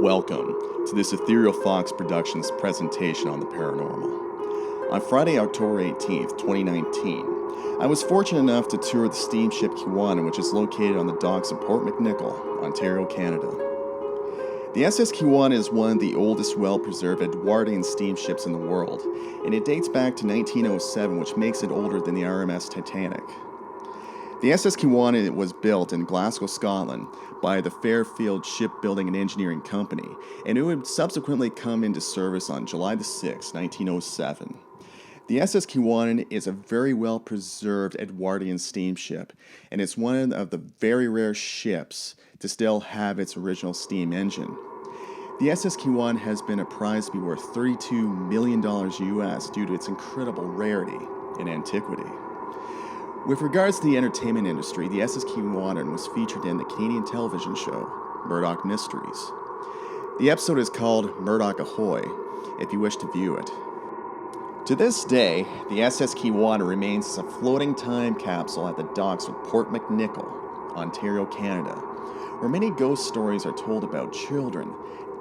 Welcome to this Ethereal Fox Productions presentation on the paranormal. On Friday, October 18th, 2019, I was fortunate enough to tour the steamship Keewatin, which is located on the docks of Port McNicoll, Ontario, Canada. The SS Keewatin is one of the oldest well-preserved Edwardian steamships in the world, and it dates back to 1907, which makes it older than the RMS Titanic. The SS Keewatin was built in Glasgow, Scotland by the Fairfield Shipbuilding and Engineering Company, and it would subsequently come into service on July 6, 1907. The SS Keewatin is a very well-preserved Edwardian steamship, and it's one of the very rare ships to still have its original steam engine. The SS Keewatin has been apprised to be worth $32 million US due to its incredible rarity and antiquity. With regards to the entertainment industry, the SS Keewatin was featured in the Canadian television show, Murdoch Mysteries. The episode is called Murdoch Ahoy, if you wish to view it. To this day, the SS Keewatin remains as a floating time capsule at the docks of Port McNicoll, Ontario, Canada, where many ghost stories are told about children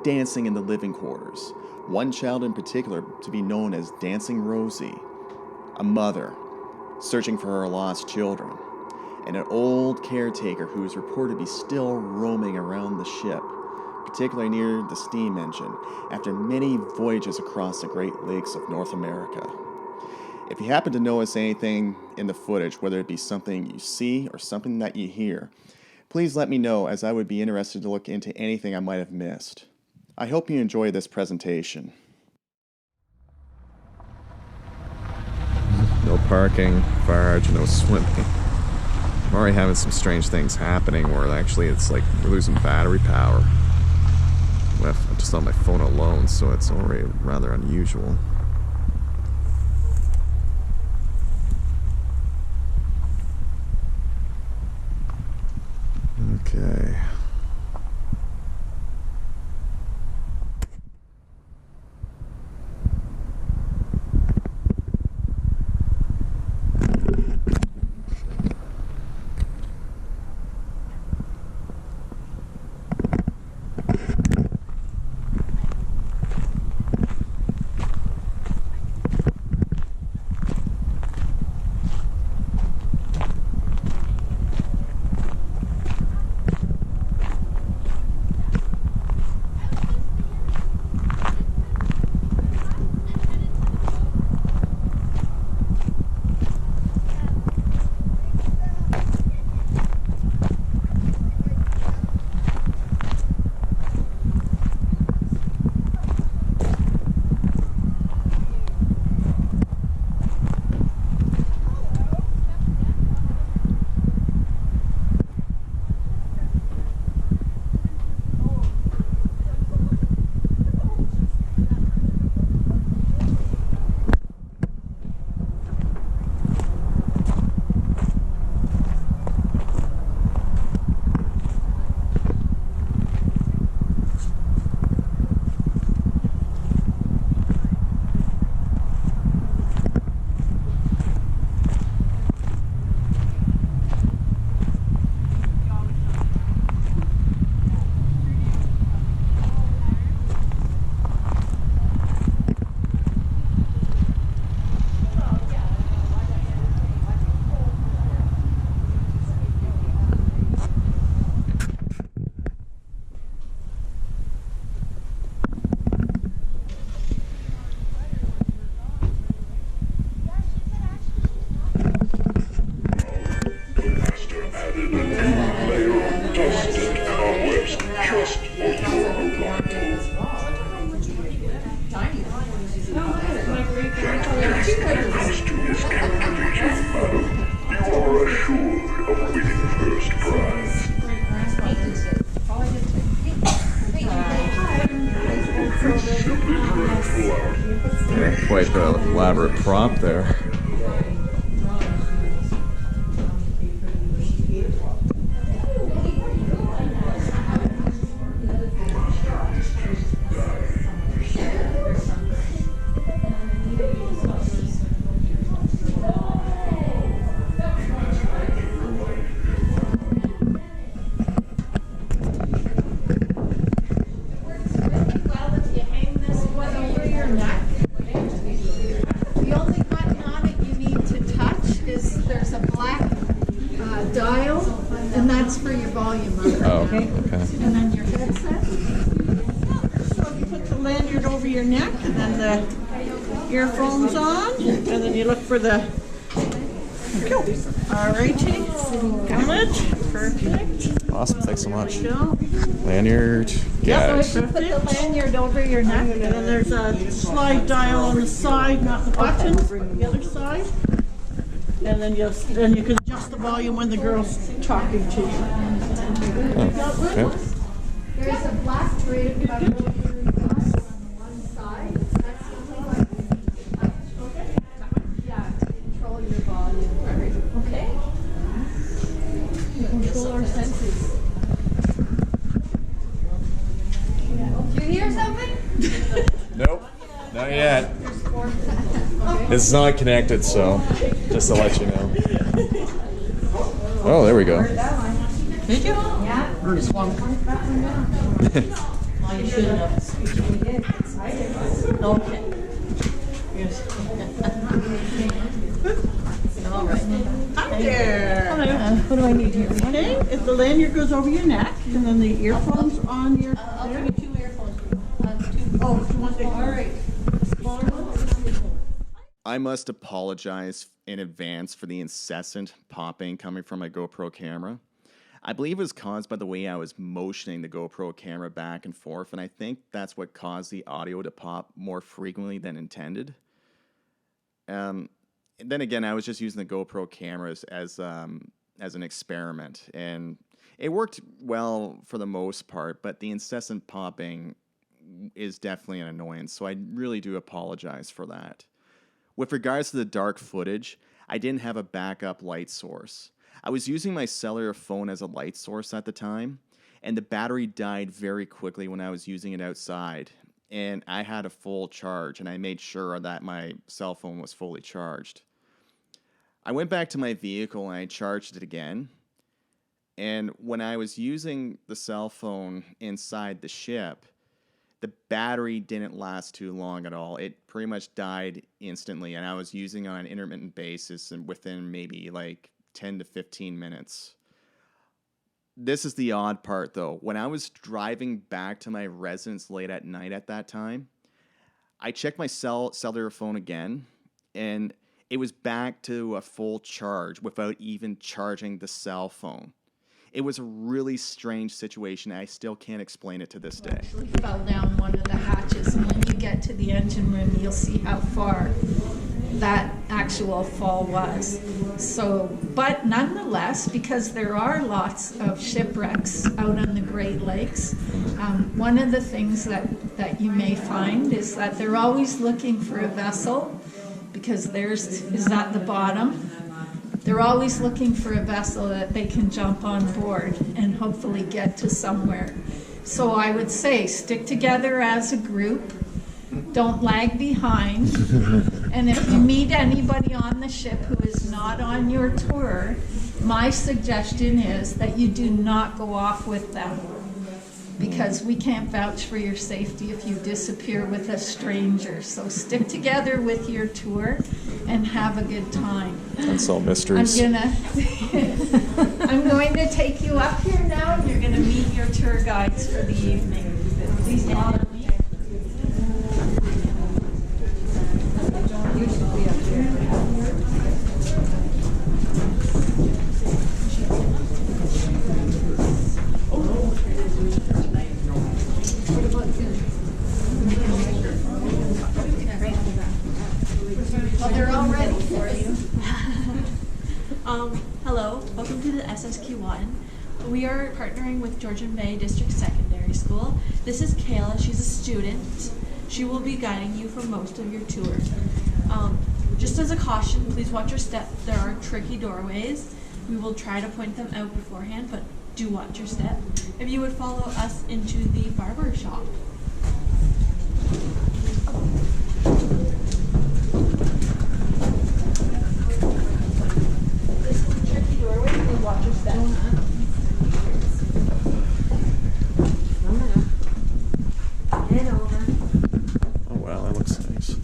dancing in the living quarters, one child in particular to be known as Dancing Rosie, a mother searching for her lost children, and an old caretaker who is reported to be still roaming around the ship, particularly near the steam engine, after many voyages across the Great Lakes of North America. If you happen to notice anything in the footage, whether it be something you see or something that you hear, please let me know, as I would be interested to look into anything I might have missed. I hope you enjoy this presentation. No parking, fire hydrant, no swimming. I'm already having some strange things happening where actually it's like we're losing battery power. Just on my phone alone, so it's already rather unusual. Okay. Quite the elaborate prop there. Okay. Okay. And then your headset. So you put the lanyard over your neck, and then the earphones on, and then you look for the. All righty. Image. Perfect. Awesome. Thanks so much. Go. Lanyard. Got it. Put the lanyard over your neck, and then there's a slide dial on the side, not the button, the other side. And then you can adjust the volume when the girl's talking to you. Oh, okay. There's a black braided cover on one side. That's something like, yeah, to control your volume. Okay. Control our senses. Do you hear something? Nope. Not yet. It's not connected, so just to let you know. Oh, there we go. Did you? Yeah. Just one. Oh, you should have. Okay. Yes. All right. Hi there. Hello. What do I need here? Okay. If the lanyard goes over your neck, and then the earphones on your. I'll give you 2 earphones. Oh, one thing. All right. I must apologize in advance for the incessant popping coming from my GoPro camera. I believe it was caused by the way I was motioning the GoPro camera back and forth, and I think that's what caused the audio to pop more frequently than intended. And then again, I was just using the GoPro cameras as an experiment, and it worked well for the most part, but the incessant popping is definitely an annoyance, so I really do apologize for that. With regards to the dark footage, I didn't have a backup light source. I was using my cellular phone as a light source at the time, and the battery died very quickly when I was using it outside, and I had a full charge, and I made sure that my cell phone was fully charged. I went back to my vehicle and I charged it again, and when I was using the cell phone inside the ship, the battery didn't last too long at all. It pretty much died instantly, and I was using it on an intermittent basis and within maybe like 10 to 15 minutes. This is the odd part, though. When I was driving back to my residence late at night at that time, I checked my cellular phone again, and it was back to a full charge without even charging the cell phone. It was a really strange situation. I still can't explain it to this day. Actually fell down one of the hatches, and when you get to the engine room, you'll see how far that actual fall was. So, but nonetheless, because there are lots of shipwrecks out on the Great Lakes, one of the things that you may find is that they're always looking for a vessel, because theirs is at the bottom. They're always looking for a vessel that they can jump on board and hopefully get to somewhere. So I would say stick together as a group. Don't lag behind. And if you meet anybody on the ship who is not on your tour, my suggestion is that you do not go off with them, because we can't vouch for your safety if you disappear with a stranger. So stick together with your tour and have a good time. Unsolved mysteries. I'm going to take you up here now, and you're going to meet your tour guides for the evening. Please follow me. Well, they're all ready for you. Hello, welcome to the SS Keewatin. We are partnering with Georgian Bay District Secondary School. This is Kayla, she's a student. She will be guiding you for most of your tour. Just as a caution, please watch your step. There are tricky doorways. We will try to point them out beforehand, but do watch your step. If you would follow us into the barber shop. This is a tricky doorway, please watch your step. Head over. Oh wow, that looks nice.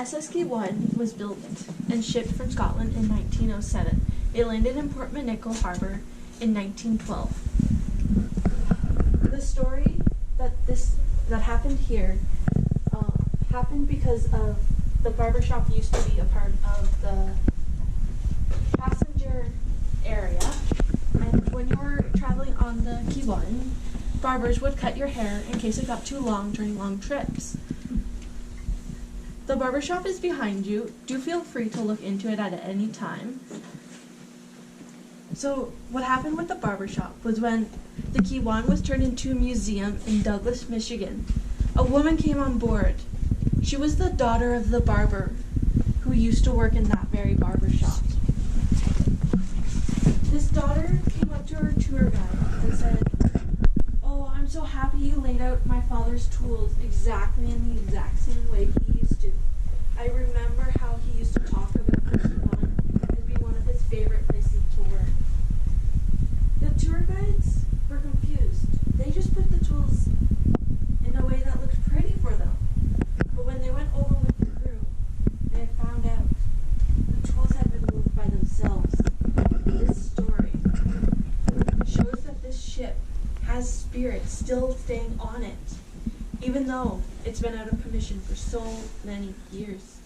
SS Keewatin was built and shipped from Scotland in 1907. It landed in Port McNicoll Harbor in 1912. The story that happened here happened because of the barbershop used to be a part of the passenger area, and when you were traveling on the Keewatin, barbers would cut your hair in case it got too long during long trips. The barbershop is behind you. Do feel free to look into it at any time. So what happened with the barbershop was when the Keewatin was turned into a museum in Douglas, Michigan, a woman came on board. She was the daughter of the barber who used to work in that very barbershop. This daughter came up to her tour guide and said, "Oh, I'm so happy you laid out my father's tools exactly in the exact same way he used to. I remember how he used to talk about the Keewatin as being one of his favorite places to work." The tour guides were confused. They just put the tools in a way that looked pretty for them. But when they went over with the crew, they found out the tools had been moved by themselves. This story shows that this ship has spirits still staying on it, even though it's been out of commission for so many years.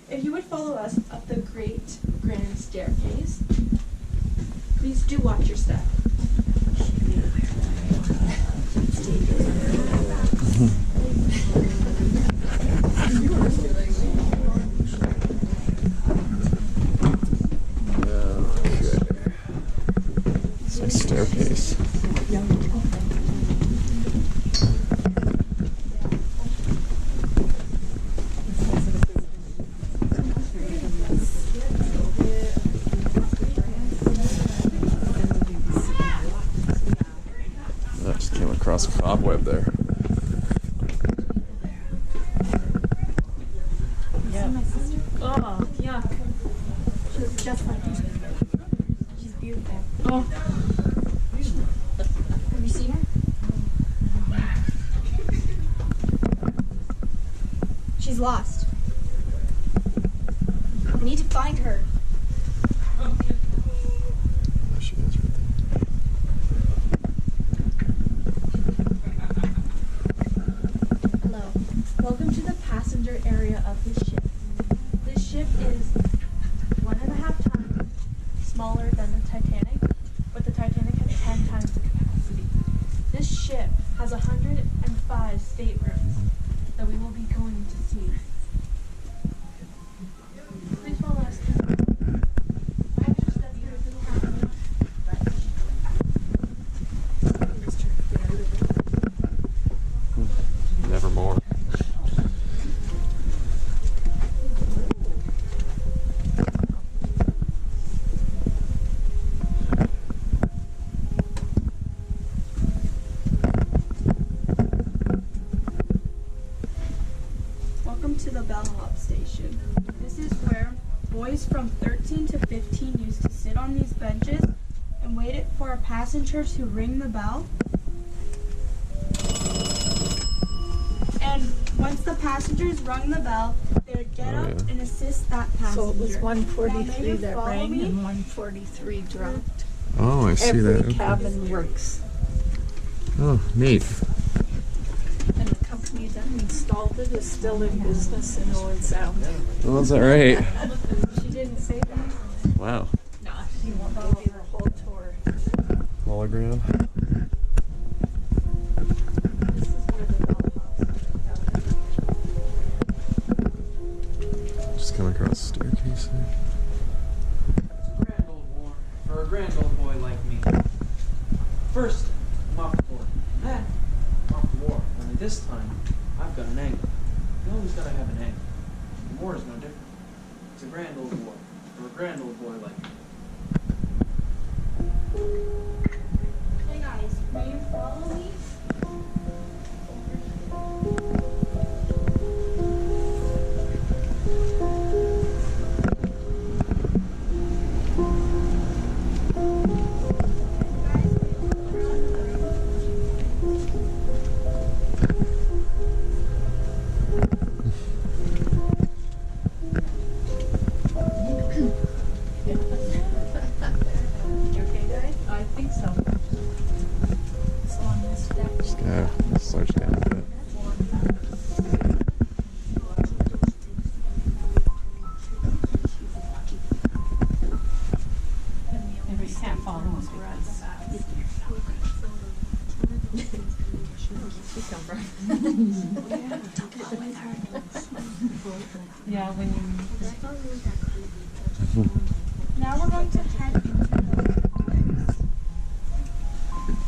If you would follow us up the great grand staircase, please do watch your step. It's a staircase. I just came across a cobweb there. Oh, yuck. She looks just like this. She's beautiful. Oh. Have you seen her? She's lost. We need to find her. There she is right there. Hello. Welcome to the passenger area of this ship. This ship is 1.5 times smaller than the Titanic, but the Titanic has 10 times the capacity. This ship has 105 staterooms that we will be going to see. Please follow us. I have to step here to the captain. Nevermore. Welcome to the bellhop station. This is where boys from 13 to 15 used to sit on these benches and wait for passengers to ring the bell. And once the passengers rung the bell, they would get up and assist that passenger. So it was 143 Now, that follow rang me. and 143 dropped. Oh, I see Every that. Okay. cabin works. Oh, neat. And the company that installed it is still in business in Owen Sound. Well, is that right? She didn't say that. Wow. No, she won't give you the whole tour. Hologram. This is where the bellhop's Just come across the staircase there. It's a grand old war, or a grand old boy like me. First, I'm off the board. Then, I'm off the war. Only this time, I've got an angle. You always gotta have an angle. The war is no different. It's a grand old war, for a grand old boy like me. Hey guys, will you follow me? I think so. Just gotta slouch down a bit. If you can't follow us, yeah, when you. Now we're going to head into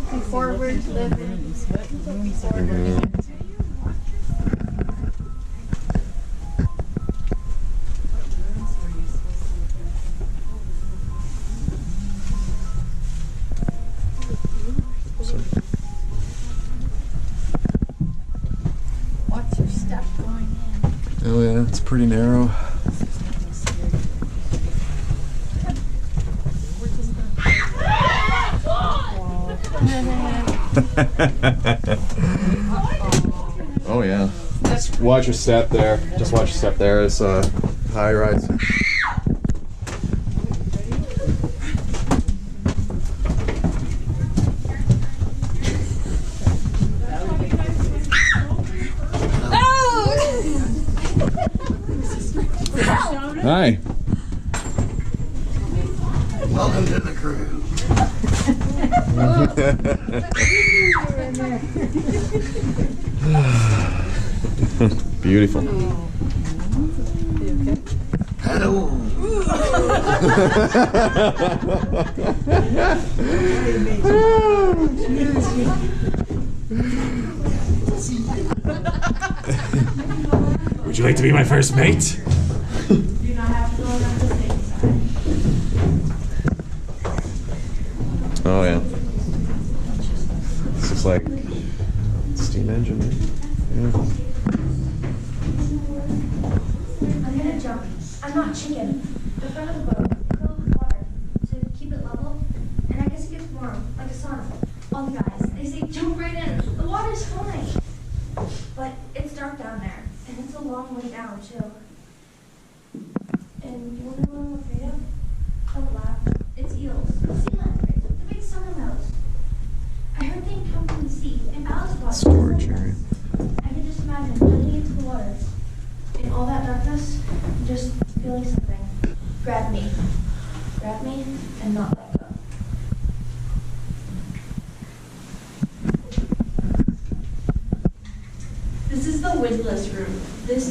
the forward living. Watch your step going in. Oh yeah, it's pretty narrow. Oh yeah. Just watch your step there. Just watch your step there. It's high rise. Hi. Welcome to the crew. Beautiful. Hello. Would you like to be my first mate? Oh yeah. This looks like steam engine, right? Yeah. I'm gonna jump. I'm not chicken. The front of the boat, fill it with water to keep it level, and I guess it gets warm, like a sauna. All the guys, they say jump right in. The water's fine, but it's dark down there, and it's a long way down too. And you wanna know what I'm afraid of? Don't laugh. It's eels. Sea lions, the big summer mouse. I heard they come from the sea, and Alice watched Storage area. I can just imagine jumping into the water. In all that darkness, just feeling something. Grab me, and not let go. This is the windlass room. This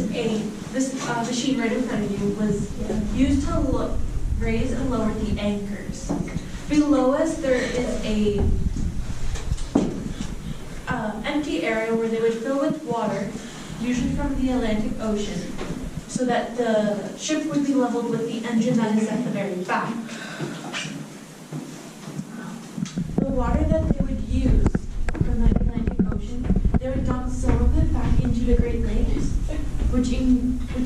machine right in front of you was used to raise and lower the anchors. Below us, there is a empty area where they would fill with water, usually from the Atlantic Ocean, so that the ship would be leveled with the engine that is at the very back. The water that they would use from the Atlantic Ocean, they would dump some of it back into the Great Lakes, which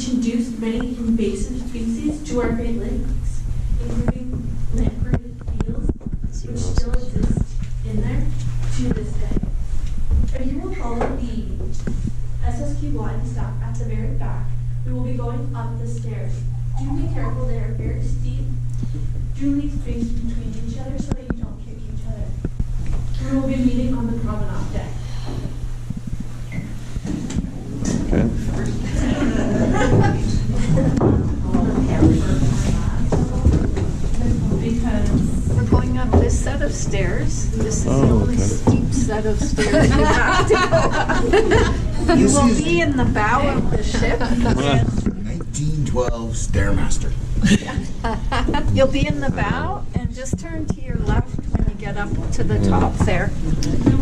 induced many invasive species to our Great Lakes, including lamprey eels, which still exist in there to this day. If you will follow the SS Keewatin stop at the very back, we will be going up the stairs. Do be careful, they are very steep. Do leave space between each other so that you don't kick each other. We will be meeting on the promenade deck. Okay. Because we're going up this set of stairs. This is the only steep set of stairs you have to go up. You will be in the bow of the ship. 1912 Stairmaster. You'll be in the bow and just turn to your left when you get up to the top there.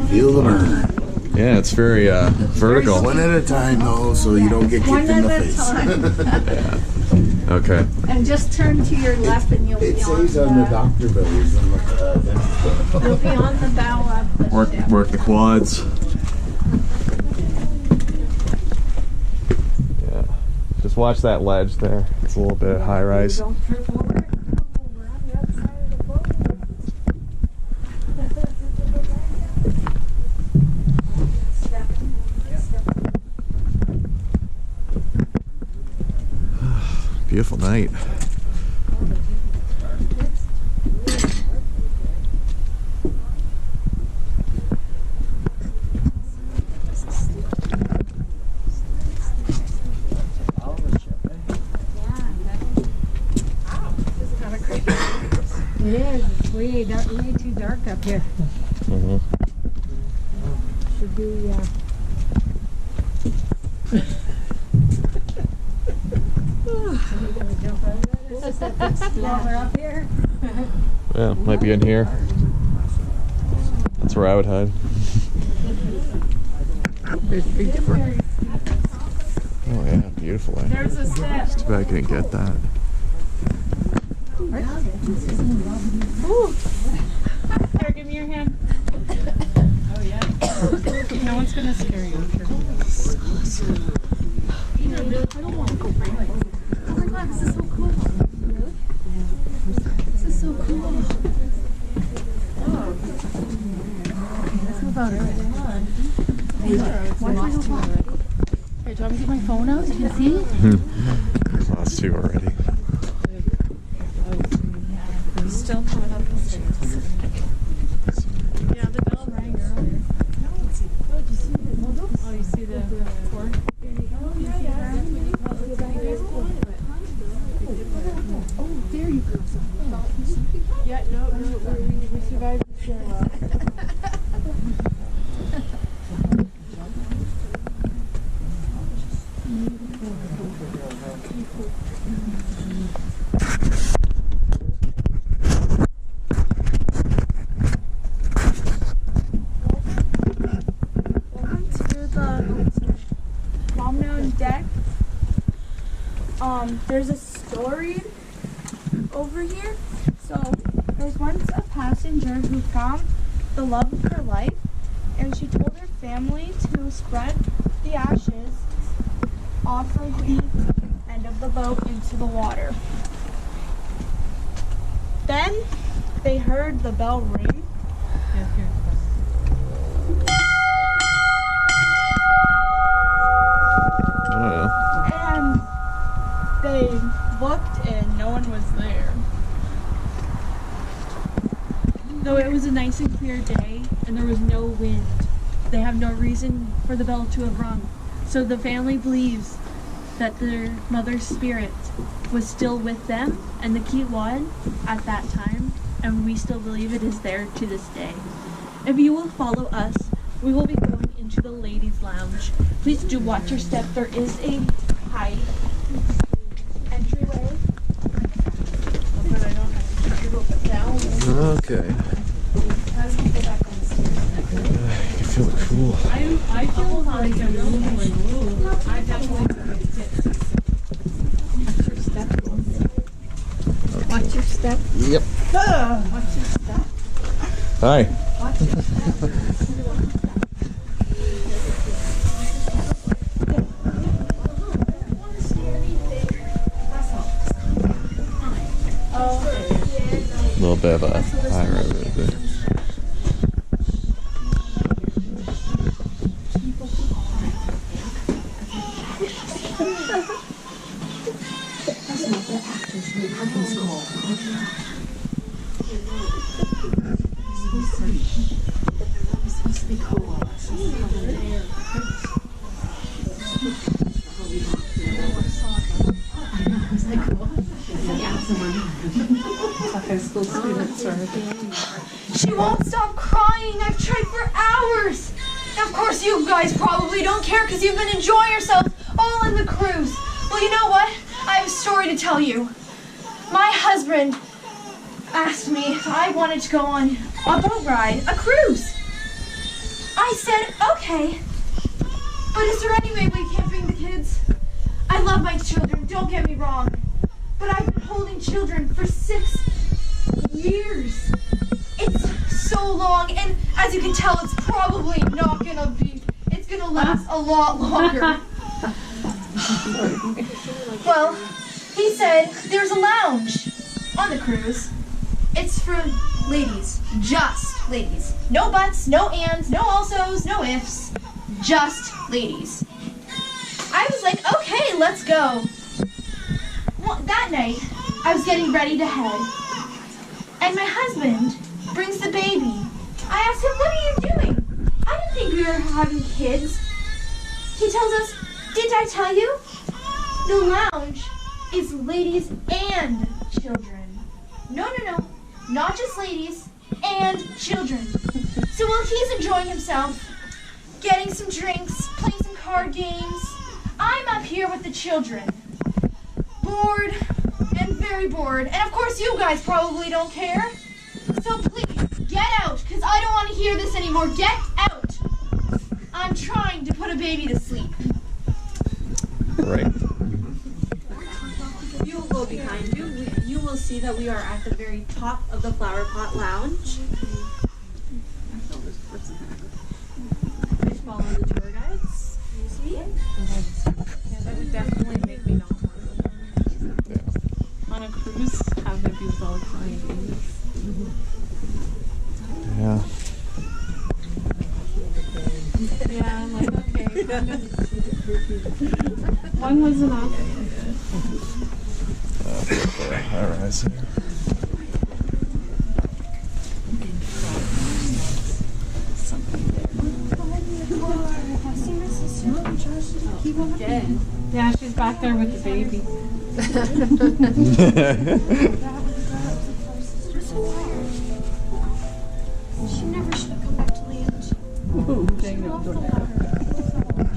Feel the burn. Yeah, it's very vertical. One at a time, though, so you don't get One kicked in at the a face. time. Okay. And just turn to your left and you'll It be on says on the the, doctor bills and you'll be on the bow of the ship. Work the quads. Yeah. Just watch that ledge there. It's a little bit high rise. Don't trip over it. We're on the other side of the boat. Step. Beautiful night. It is. It's way too dark up here. Mm-hmm. Should be, up here. Yeah, might be in here. That's where I would hide. There's big difference. Oh yeah, beautiful. There's a step. It's too bad I couldn't get that. Here, give me your hand. Oh, yeah. No one's gonna scare you. I don't want to go break. Oh my god, this is so cool. Really? This is so cool. Let's move out of it. Hey, do you want me to get my phone out so you can see? Lost two already. Still coming up the stairs. Yeah, the bell rang earlier. Oh, did you see the Oh, you see the cord? Oh, yeah. Oh, there you go. Yeah, no, we survived the stairwell. Deck. There's a story over here. So there's once a passenger who found the love of her life, and she told her family to spread the ashes off of the end of the boat into the water. Then they heard the bell ring. And they looked and no one was there. Though it was a nice and clear day and there was no wind, they have no reason for the bell to have rung. So the family believes that their mother's spirit was still with them and the Keewatin at that time, and we still believe it is there to this day. If you will follow us, we will be going into the ladies' lounge. Please do watch your step. There is a high entryway. But I don't have to try to go down. Okay. You feel the cool. I feel like I'm really I definitely Watch your step. Yep. What's your step? Hi. Watch your step. A little bit of a high road right there. She won't stop crying. I've tried for hours. Of course, you guys probably don't care because you've been enjoying yourself all in the cruise. Well, you know what? I have a story to tell you. My husband asked me if I wanted to go on a boat ride, a cruise. I said, okay. But is there any way we can't bring the kids? I love my children, don't get me wrong. But I've been holding children for 6 years. It's so long, and as you can tell, it's probably not gonna be, it's gonna last a lot longer. Well, he said there's a lounge on the cruise. It's for ladies, just ladies. No buts, no ands, no alsos, no ifs, just ladies. I was like, okay, let's go. Well, that night, I was getting ready to head. And my husband brings the baby. I asked him, what are you doing? I didn't think we were having kids. He tells us, didn't I tell you? The lounge is ladies and children. No. Not just ladies and children. So while he's enjoying himself, getting some drinks, playing some card games, I'm up here with the children. Bored and very bored. And of course you guys probably don't care. So please, get out, because I don't want to hear this anymore. Get out! I'm trying to put a baby to sleep. Right. You will go behind you. You will see that we are at the very top of the Flower Pot Lounge. Please follow the tour guides. You see? Yeah, that would definitely make me not want to. On a cruise, have the views all crying babies. Yeah. Yeah, I'm like, okay. One was enough. RMS here. Yeah, she's back there with the baby. She never should have come back to land. She loved the water.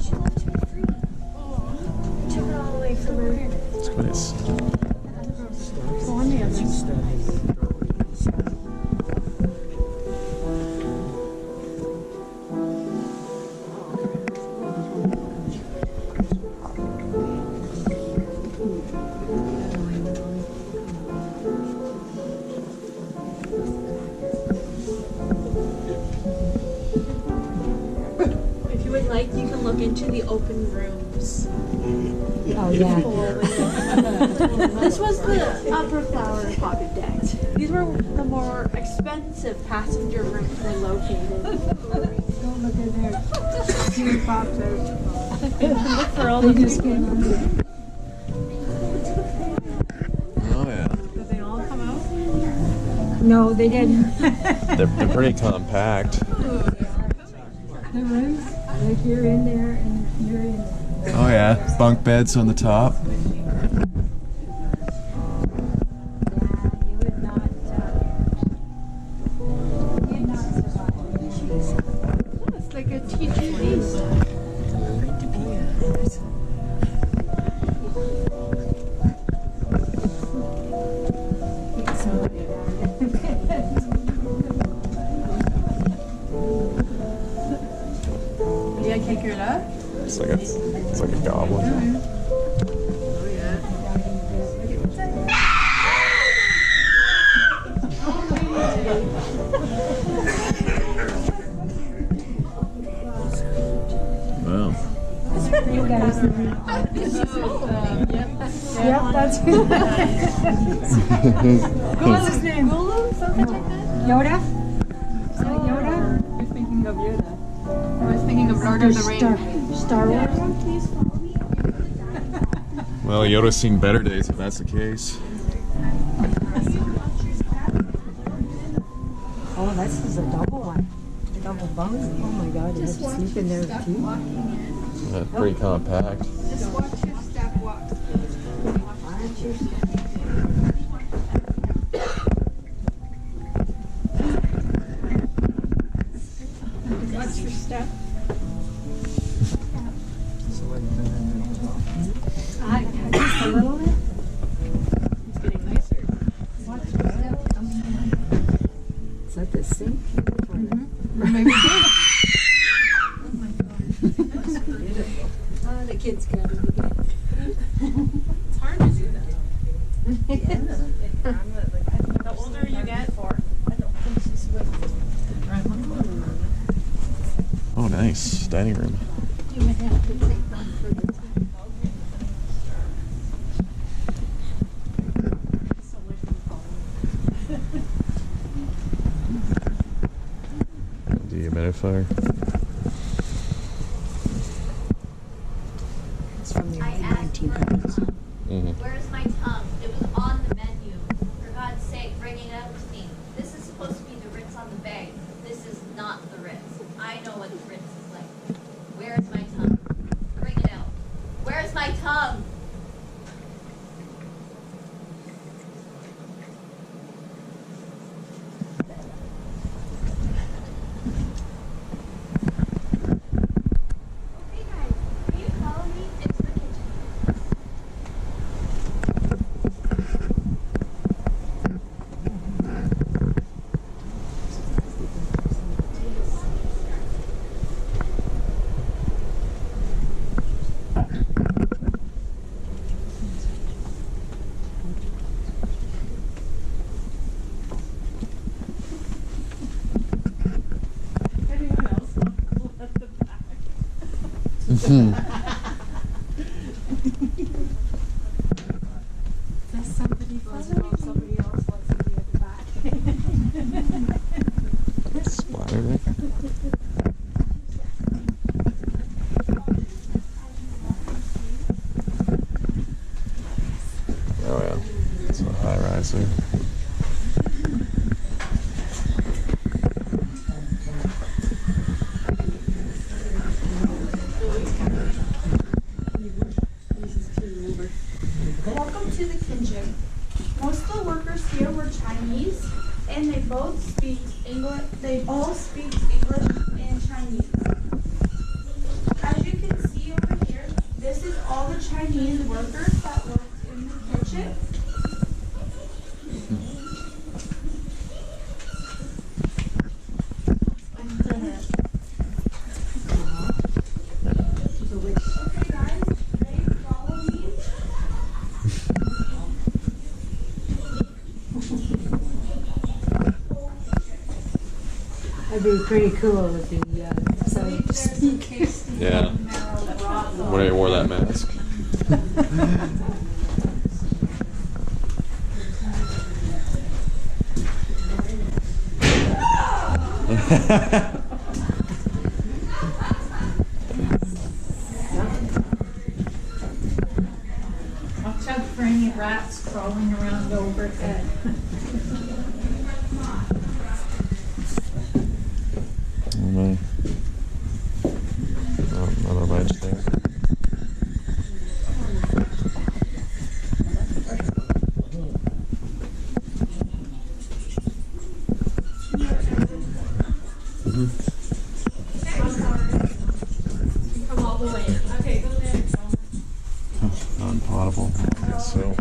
She loved to be free. I took her all away from her parents. That's what it's. If you would like, you can look into the open rooms. Oh, yeah. This was the upper Flower Pot deck. These were the more expensive passenger rooms were located. Don't look in there. See boxes. Look for all the Oh yeah. Did they all come out? No, they didn't. They're pretty compact. The rooms, like you're in there and you're in there. Oh yeah. Bunk beds on the top. You would not, you'd not survive. It's like a TGV. Yeah, kick it up. It's like a goblin. Wow. You guys. Yep, that's good. What was his name? Something like that? Yoda? Is that Yoda? You're thinking of Yoda. I was thinking of Lord of the Rings. Star Wars? Well, Yoda's seen better days if that's the case. Oh, this is a double one. A double bunk. Oh my god, you have to sleep in there too. That's pretty compact. Just watch your step walk. Watch your step. Just a little bit. It's getting nicer. Watch your step. Is that the sink? Maybe Oh, the kids got it again. it's hard to do that. The older you get, I don't think she's with. Oh, nice dining room. You would have to take them for the time. Dehumidifier. It's from the I asked 1900s. Mm-hmm. Where's my tongue? It was on the menu. Does somebody goes wrong, somebody else wants to be at the back. Splatter there. Oh yeah, it's a high rise there. Welcome to the kitchen. Most of the workers here were Chinese, and they both speak English. They all speak English and Chinese. As you can see over here, this is all the Chinese workers that worked in the kitchen. Okay, guys, ready to follow me? That'd be pretty cool if he decided to speak. Yeah. When I wore that mask. Watch out for any rats crawling around overhead. Oh, another ledge there. Come all the way. Okay, go there. Non-potable. I guess so.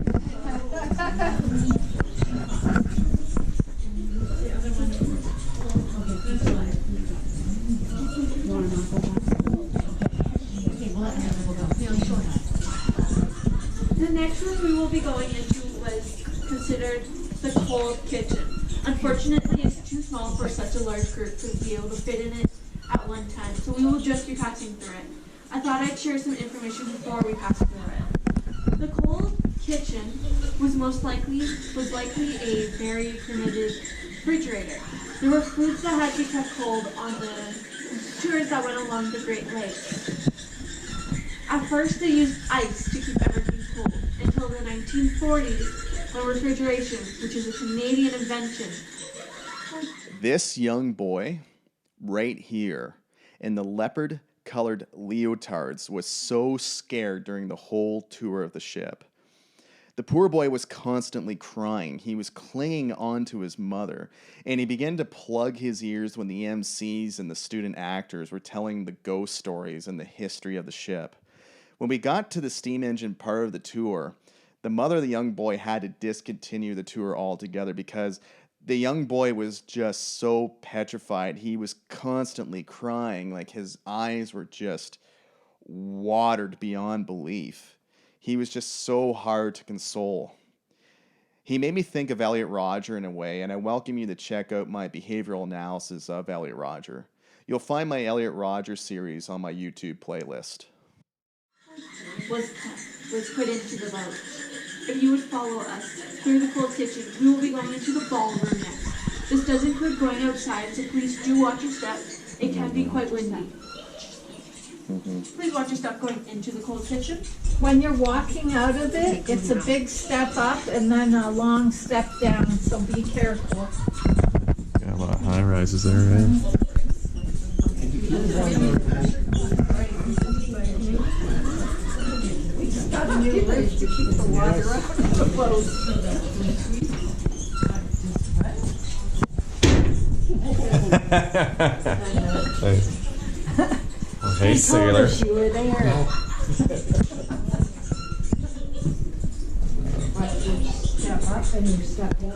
The next room we will be going into was considered the cold kitchen. Unfortunately, it's too small for such a large group to be able to fit in it at one time, so we will just be passing through it. I thought I'd share some information before we pass through it. The cold kitchen was likely a very primitive refrigerator. There were foods that had to be kept cold on the tours that went along the Great Lakes. At first, they used ice to keep everything cold until the 1940s, when refrigeration, which is a Canadian invention. This young boy right here in the leopard-colored leotards was so scared during the whole tour of the ship. The poor boy was constantly crying. He was clinging on to his mother, and he began to plug his ears when the MCs and the student actors were telling the ghost stories and the history of the ship. When we got to the steam engine part of the tour, the mother of the young boy had to discontinue the tour altogether because the young boy was just so petrified. He was constantly crying, like his eyes were just watered beyond belief. He was just so hard to console. He made me think of Elliot Rodger in a way, and I welcome you to check out my behavioral analysis of Elliot Rodger. You'll find my Elliot Rodger series on my YouTube playlist. Was put into the boat. If you would follow us through the cold kitchen, we will be going into the ballroom next. This does include going outside, so please do watch your step. It can be quite windy. Please watch your step going into the cold kitchen. When you're walking out of it, it's a big step up and then a long step down, so be careful. Got a lot of high rises there, right? Got a new lift to keep the water out of the boat. Nice. Well, hey, sailor. You were there. You step up and you step down.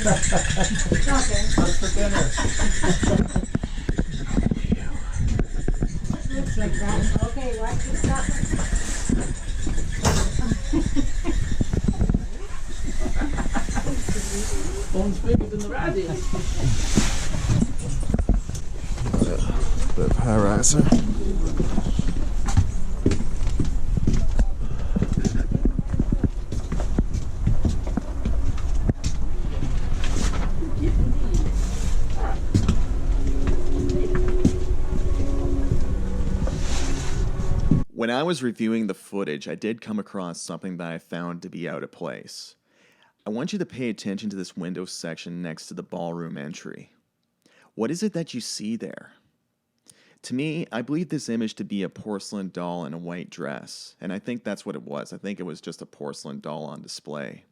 What's for dinner? Looks like that. Okay, watch your stop. Bones bigger than the rat is. Bit of harasser. When I was reviewing the footage, I did come across something that I found to be out of place. I want you to pay attention to this window section next to the ballroom entry. What is it that you see there? To me, I believe this image to be a porcelain doll in a white dress, and I think that's what it was. I think it was just a porcelain doll on display.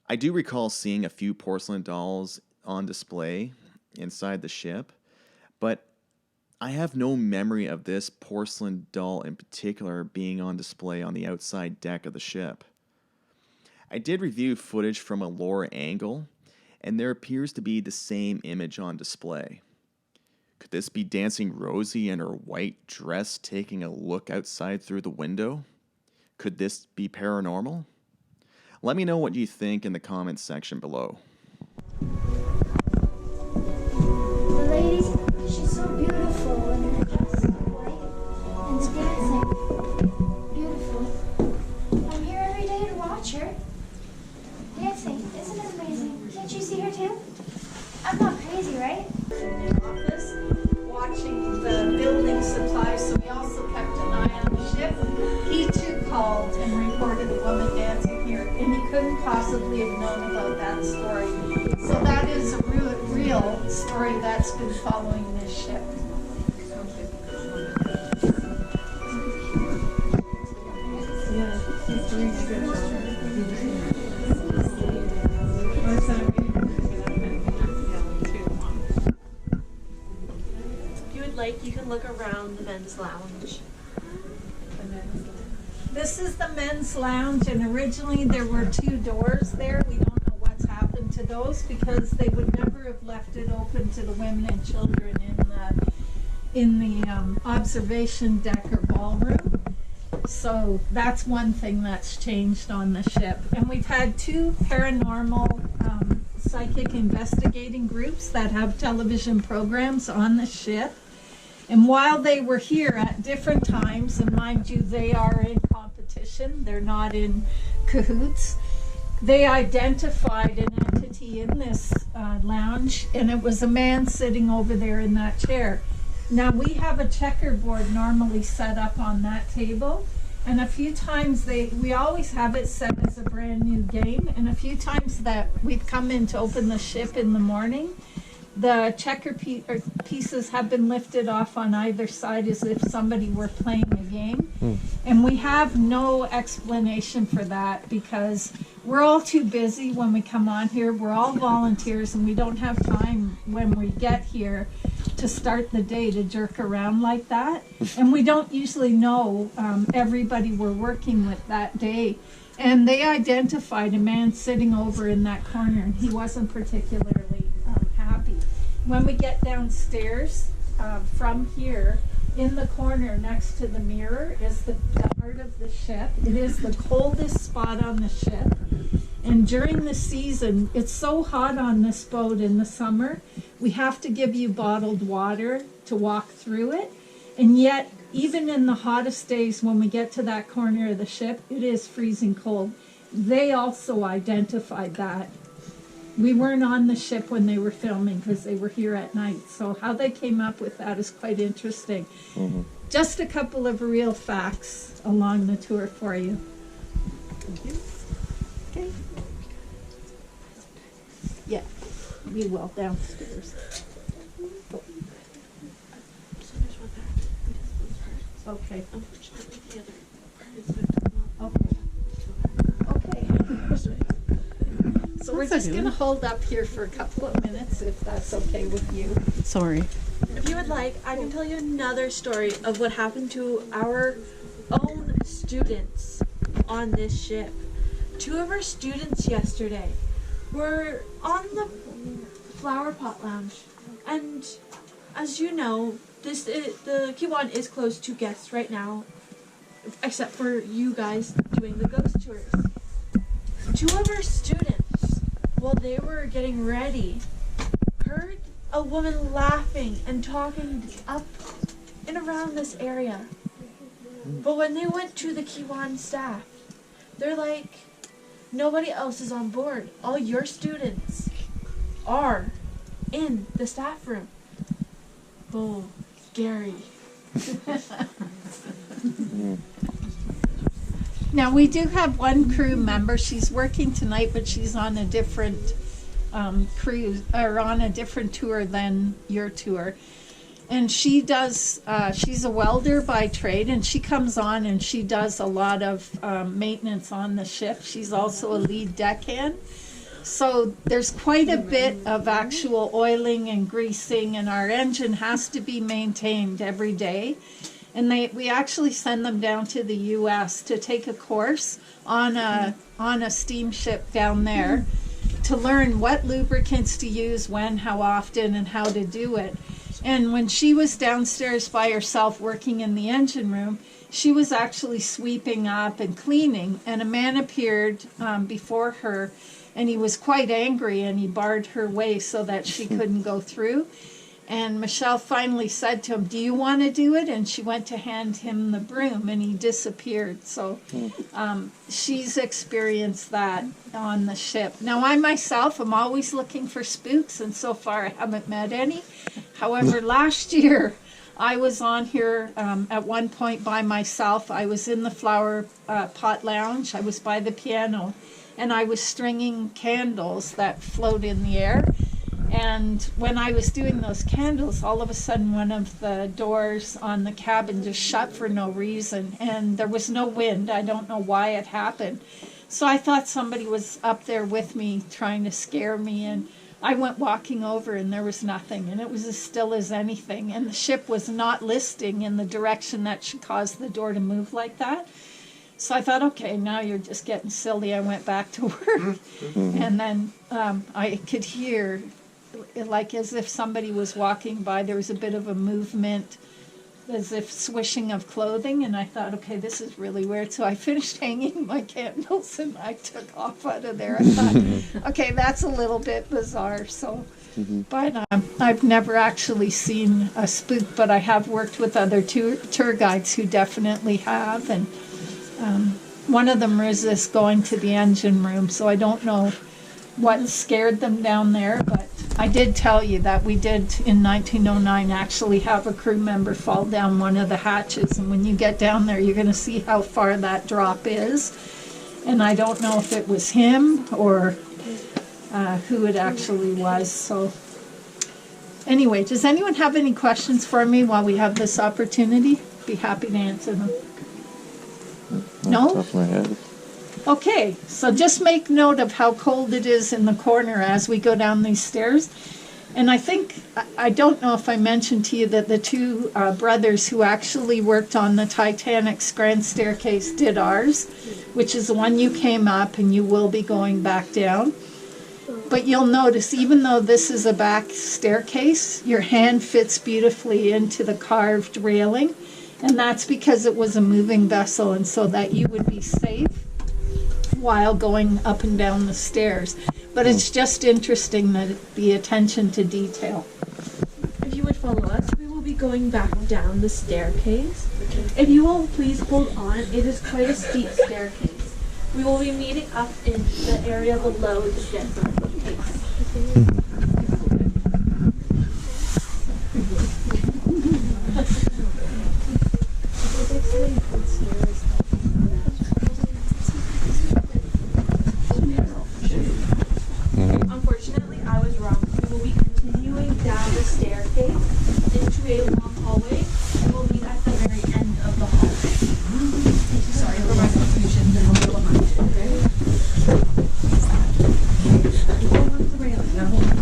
I do recall seeing a few porcelain dolls on display inside the ship, but I have no memory of this porcelain doll in particular being on display on the outside deck of the ship. I did review footage from a lower angle, and there appears to be the same image on display. Could this be Dancing Rosie in her white dress taking a look outside through the window? Could this be paranormal? Let me know what you think in the comments section below. The lady, she's so beautiful in her dress and white and dancing. Beautiful. I'm here every day to watch her. Dancing, isn't it amazing? Can't you see her too? I'm not crazy, right? In the office, watching the building supplies, so we also kept an eye on the ship. He too called and reported a woman dancing here, and he couldn't possibly have known about that story. So that is a real story that's been following this ship. Yeah, he's doing a good job. If you would like, you can look around the men's lounge. This is the men's lounge, and originally there were 2 doors there. We don't know what's happened to those because they would never have left it open to the women and children in the observation deck or ballroom. So that's one thing that's changed on the ship. And we've had 2 paranormal psychic investigating groups that have television programs on the ship. And while they were here at different times, and mind you, they are in competition, they're not in cahoots, they identified an entity in this lounge, and it was a man sitting over there in that chair. Now, we have a checkerboard normally set up on that table, and a few times we always have it set as a brand new game, and a few times that we've come in to open the ship in the morning, the checker pieces have been lifted off on either side as if somebody were playing a game. And we have no explanation for that because we're all too busy when we come on here. We're all volunteers and we don't have time when we get here to start the day to jerk around like that. And we don't usually know everybody we're working with that day. And they identified a man sitting over in that corner, and he wasn't particularly happy. When we get downstairs from here, in the corner next to the mirror is the heart of the ship. It is the coldest spot on the ship. And during the season, it's so hot on this boat in the summer, we have to give you bottled water to walk through it. And yet, even in the hottest days when we get to that corner of the ship, it is freezing cold. They also identified that. We weren't on the ship when they were filming because they were here at night. So how they came up with that is quite interesting. Mm-hmm. Just a couple of real facts along the tour for you. Thank you. Okay. Yeah, we will downstairs. Okay. Okay. So we're just going to hold up here for a couple of minutes, if that's okay with you. Sorry. If you would like, I can tell you another story of what happened to our own students on this ship. 2 of our students yesterday We're on the flower pot lounge, and as you know, the Keewatin is closed to guests right now, except for you guys doing the ghost tours. 2 of our students, while they were getting ready, heard a woman laughing and talking up and around this area. But when they went to the Keewatin staff, they're like, nobody else is on board. All your students are in the staff room. Oh, scary. Now, we do have one crew member. She's working tonight, but she's on a different cruise, or on a different tour than your tour. And she does, she's a welder by trade, and she comes on and she does a lot of maintenance on the ship. She's also a lead deckhand. So there's quite a bit of actual oiling and greasing, and our engine has to be maintained every day. And we actually send them down to the U.S. to take a course on a steamship down there to learn what lubricants to use, when, how often, and how to do it. And when she was downstairs by herself working in the engine room, she was actually sweeping up and cleaning, and a man appeared before her, and he was quite angry, and he barred her way so that she couldn't go through. And Michelle finally said to him, "Do you want to do it?" And she went to hand him the broom, and he disappeared. So she's experienced that on the ship. Now, I myself am always looking for spooks, and so far I haven't met any. However, last year I was on here at one point by myself. I was in the flower pot lounge. I was by the piano, and I was stringing candles that float in the air. And when I was doing those candles, all of a sudden one of the doors on the cabin just shut for no reason, and there was no wind. I don't know why it happened. So I thought somebody was up there with me trying to scare me, and I went walking over, and there was nothing, and it was as still as anything, and the ship was not listing in the direction that should cause the door to move like that. So I thought, okay, now you're just getting silly. I went back to work, and then I could hear, like as if somebody was walking by. There was a bit of a movement, as if swishing of clothing, and I thought, okay, this is really weird. So I finished hanging my candles, and I took off out of there. I thought, okay, that's a little bit bizarre. So, but I've never actually seen a spook, but I have worked with other tour guides who definitely have, and one of them resists going to the engine room, so I don't know what scared them down there, but I did tell you that we did in 1909 actually have a crew member fall down one of the hatches, and when you get down there you're going to see how far that drop is, and I don't know if it was him or who it actually was. So anyway, does anyone have any questions for me while we have this opportunity? Be happy to answer them. No? Off my head. Okay, so just make note of how cold it is in the corner as we go down these stairs. And I think, I don't know if I mentioned to you that the two brothers who actually worked on the Titanic's grand staircase did ours, which is the one you came up, and you will be going back down. But you'll notice, even though this is a back staircase, your hand fits beautifully into the carved railing. And that's because it was a moving vessel, and so that you would be safe while going up and down the stairs. But it's just interesting, that the attention to detail. If you would follow us, we will be going back down the staircase. If you will please hold on, it is quite a steep staircase. We will be meeting up in the area below the staircase. Unfortunately, I was wrong. We will be continuing down the staircase into a long hallway, and we'll meet at the very end of the hallway. Sorry for my confusion. Okay.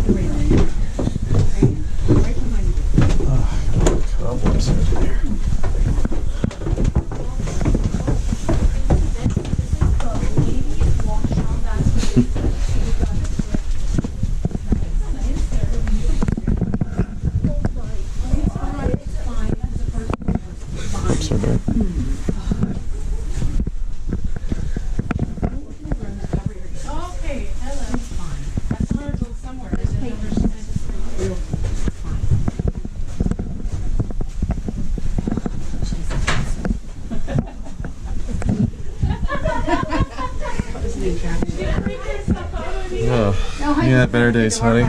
Oh, yeah, better days, honey.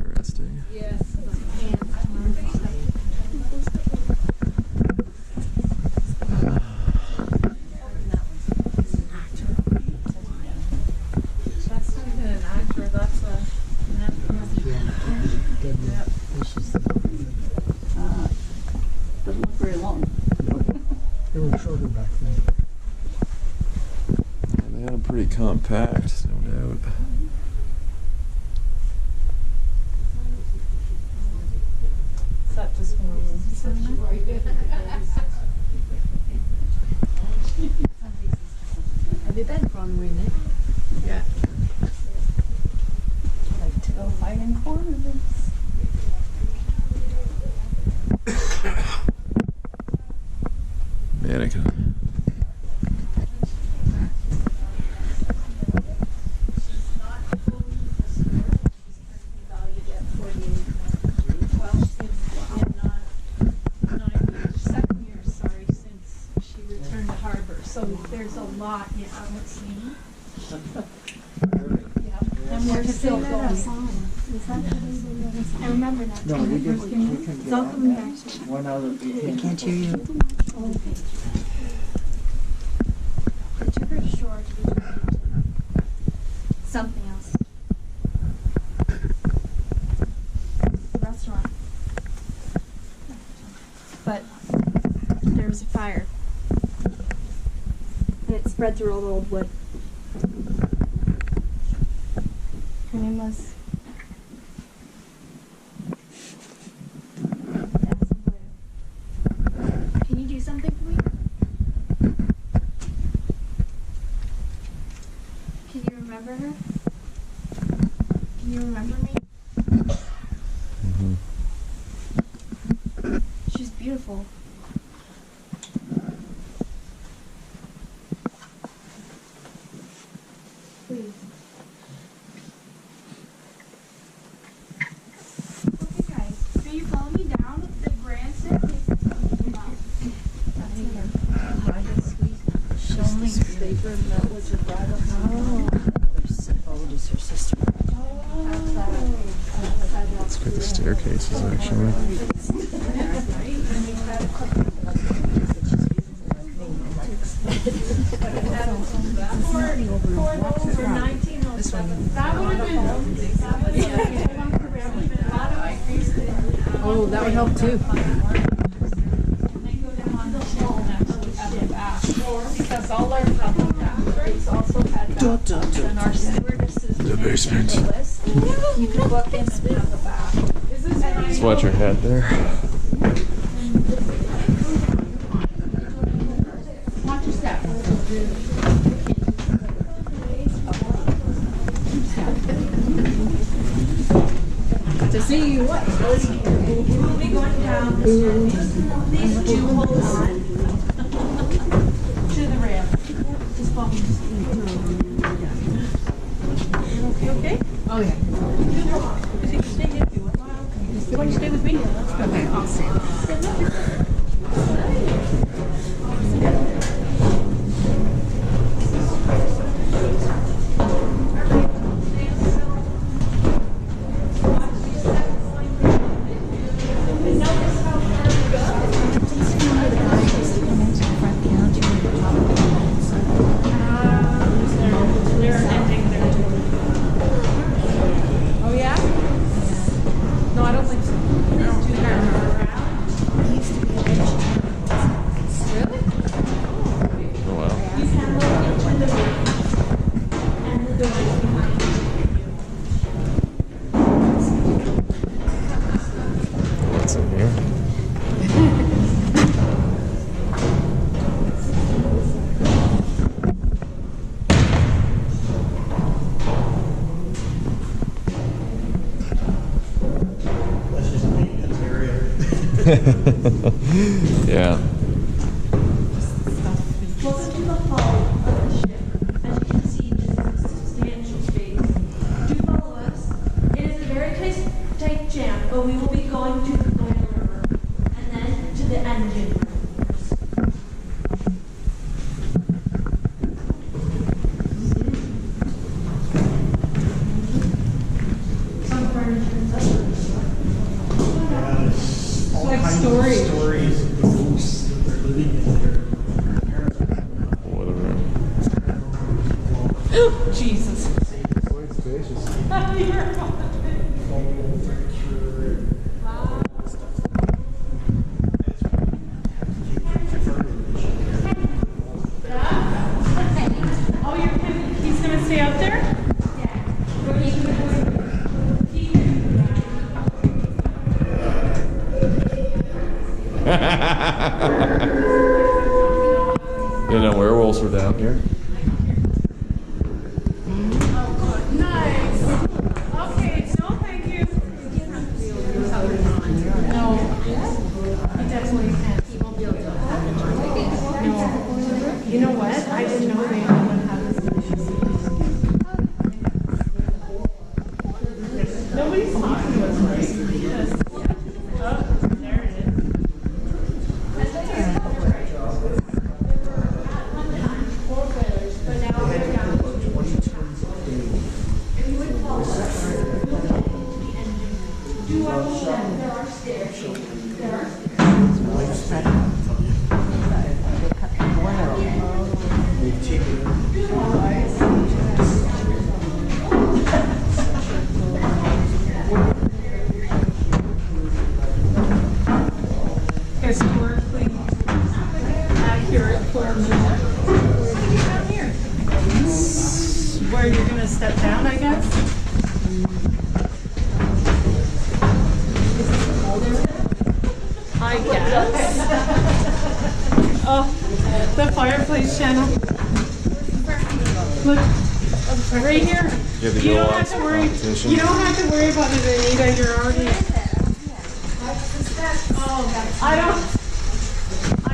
Interesting. That's not even an actor, that's an actor. Doesn't look very long. They were shorter back then. And they had them pretty compact, no doubt. Is that just one Have you been from Renee? Yeah. Like to go fighting corners. Mannequin. So there's a lot you haven't seen. And we're still going. I remember that. No, we didn't. It's all coming back. One out of the Can't hear you. I took her to shore to do something else. Restaurant. But there was a fire. And it spread through all the old wood. Her name was... Can you do something for me? Can you remember her? Can you remember me? She's beautiful. Please. Okay, guys. Can you follow me down the grand staircase? That was her bridal. Oh, just her sister. Let's get the staircases, actually. Oh, that would help too. Because all our public bathrooms also had bathrooms, and our stewardesses The basement. made the list. You could book in and have a bath. Let's watch your head there. Watch your step. To see you what? We'll be going down these two holes to the rail. Just follow me. You okay? Oh yeah. If you can stay here, if you want. You want to stay with me? Okay, I'll stay. Oh yeah? No, I don't think so. Really? Oh, wow. What's in here? That's just a maintenance area. Yeah. Closer to the hull of the ship, as you can see, this is a substantial space. Do follow us. It is a very tight jam, but we will be going to the What story? Stories of the ghosts that they're living in there. Parents are What a room. Jesus. Quite spacious. Oh, he's gonna stay out there? You know, werewolves were down here. Nice. Okay, no, thank you. No, he definitely can't. He won't be able to. No. You know what? I didn't know they all would have this delicious. Nobody's talking to us, right? Because, oh, there it is. But now they're down. If you would follow us, do understand there are stairs. There are stairs. Historically accurate form. Down here. Where you're gonna step down, I guess. I guess. Oh, the fireplace channel. Look, right here. Yeah, the You don't Yule have to worry. competition. You don't have to worry about it, Anita. You're already. Oh, I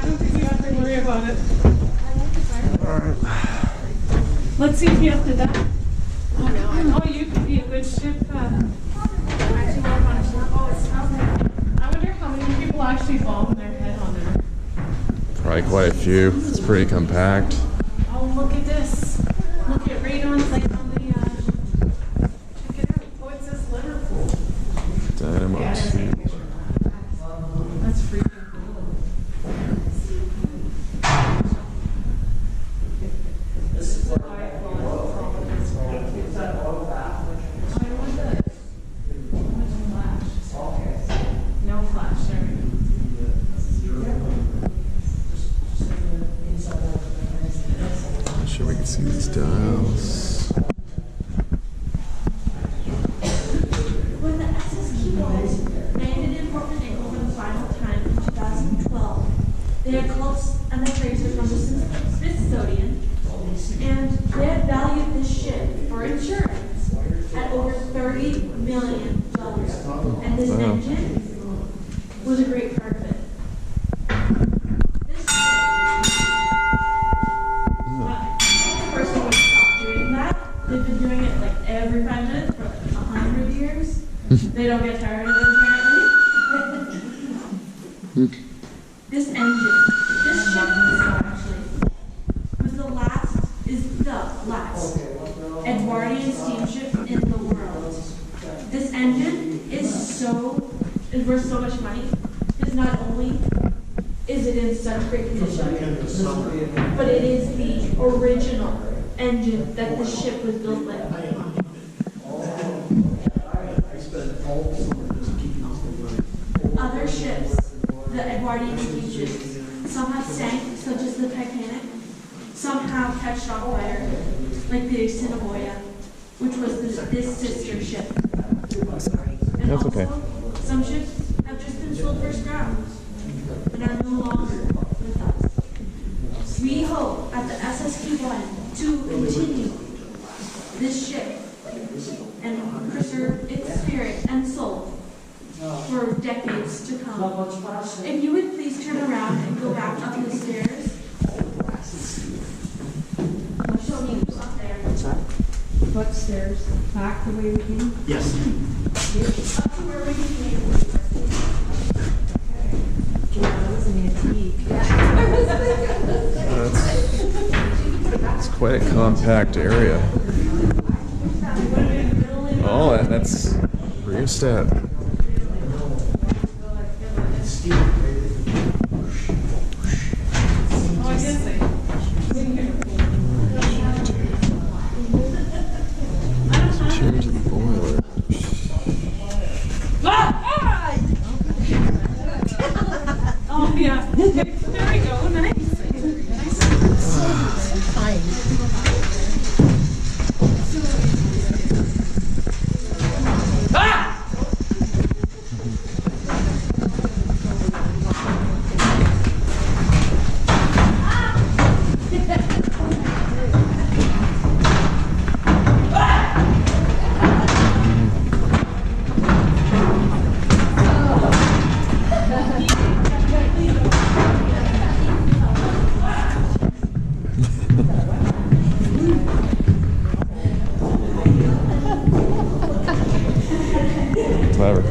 don't think you have to worry about it. Let's see if you have to die. Oh no! Oh, you could be a good ship. I wonder how many people actually bomb their head on there. Probably quite a few. It's pretty compact. Oh, look at this. Look at right on, like on the, check it out. Oh, it says Liverpool. Dynamo Yeah. 2. That's freaking cool. This is the no flash, there we go. I'm sure we can see these dials. When the SS Keewatin landed in Port McNicoll for the final time in 2012, they had close and the appraisers from the Smithsonian, and they had valued this ship for insurance at over $30 million. And this engine was a great part of it. This ship, the person would stop doing that. They've been doing it like every 5 minutes for like 100 years. They don't get tired of it apparently. This engine, this ship actually, is the last Edwardian Steamship in the world. This engine is worth so much money, because not only is it in such great condition, but it is the original engine that the ship was built with. Other ships, the Edwardian Steamships, some have sank, such as the Titanic. Some have catched on fire, like the Assiniboia, which was this sister ship. And That's also, okay. some ships have just been sold for scrap and are no longer with us. We hope at the SS Keewatin to continue this ship and preserve its spirit and soul for decades to come. If you would please turn around and go back up the stairs. I'll show you up there. What's that? What stairs? Back the way we came? Yes. Up to where we came. That was an antique. It's quite a compact area. Oh, that's rheostat. Change the boiler. Oh, yeah. There we go. Nice. Clever.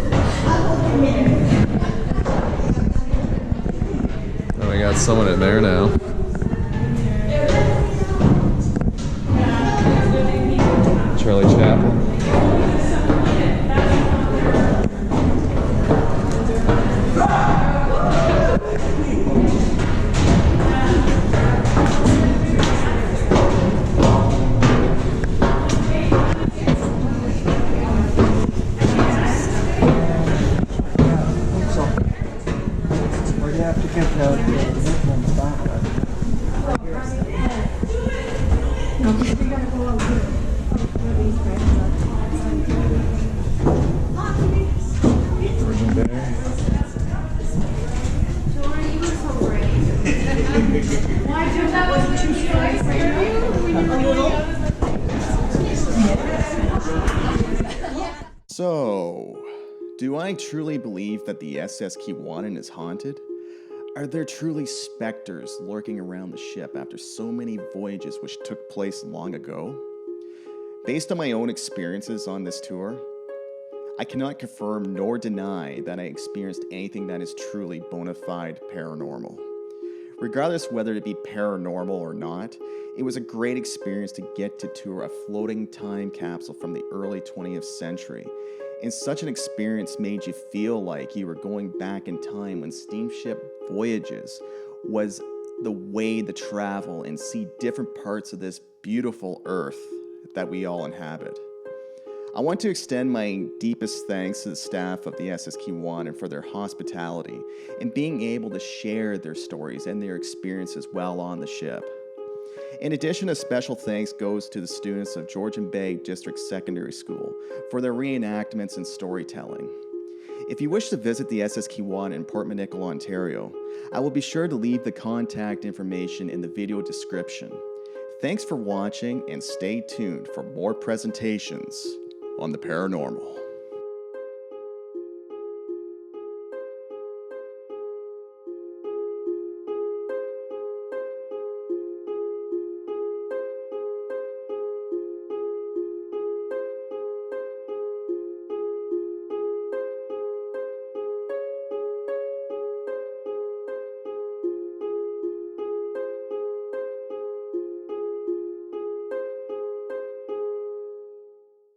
Oh, we got someone in there now. Charlie Chaplin. Where do you have to get the ones back? Georgian Bay. So, do I truly believe that the SS Keewatin is haunted? Are there truly specters lurking around the ship after so many voyages which took place long ago? Based on my own experiences on this tour, I cannot confirm nor deny that I experienced anything that is truly bona fide paranormal. Regardless whether it be paranormal or not, it was a great experience to get to tour a floating time capsule from the early 20th century. And such an experience made you feel like you were going back in time when steamship voyages was the way to travel and see different parts of this beautiful earth that we all inhabit. I want to extend my deepest thanks to the staff of the SS Keewatin for their hospitality and being able to share their stories and their experiences while on the ship. In addition, a special thanks goes to the students of Georgian Bay District Secondary School for their reenactments and storytelling. If you wish to visit the SS Keewatin in Port McNicoll, Ontario, I will be sure to leave the contact information in the video description. Thanks for watching and stay tuned for more presentations on the paranormal.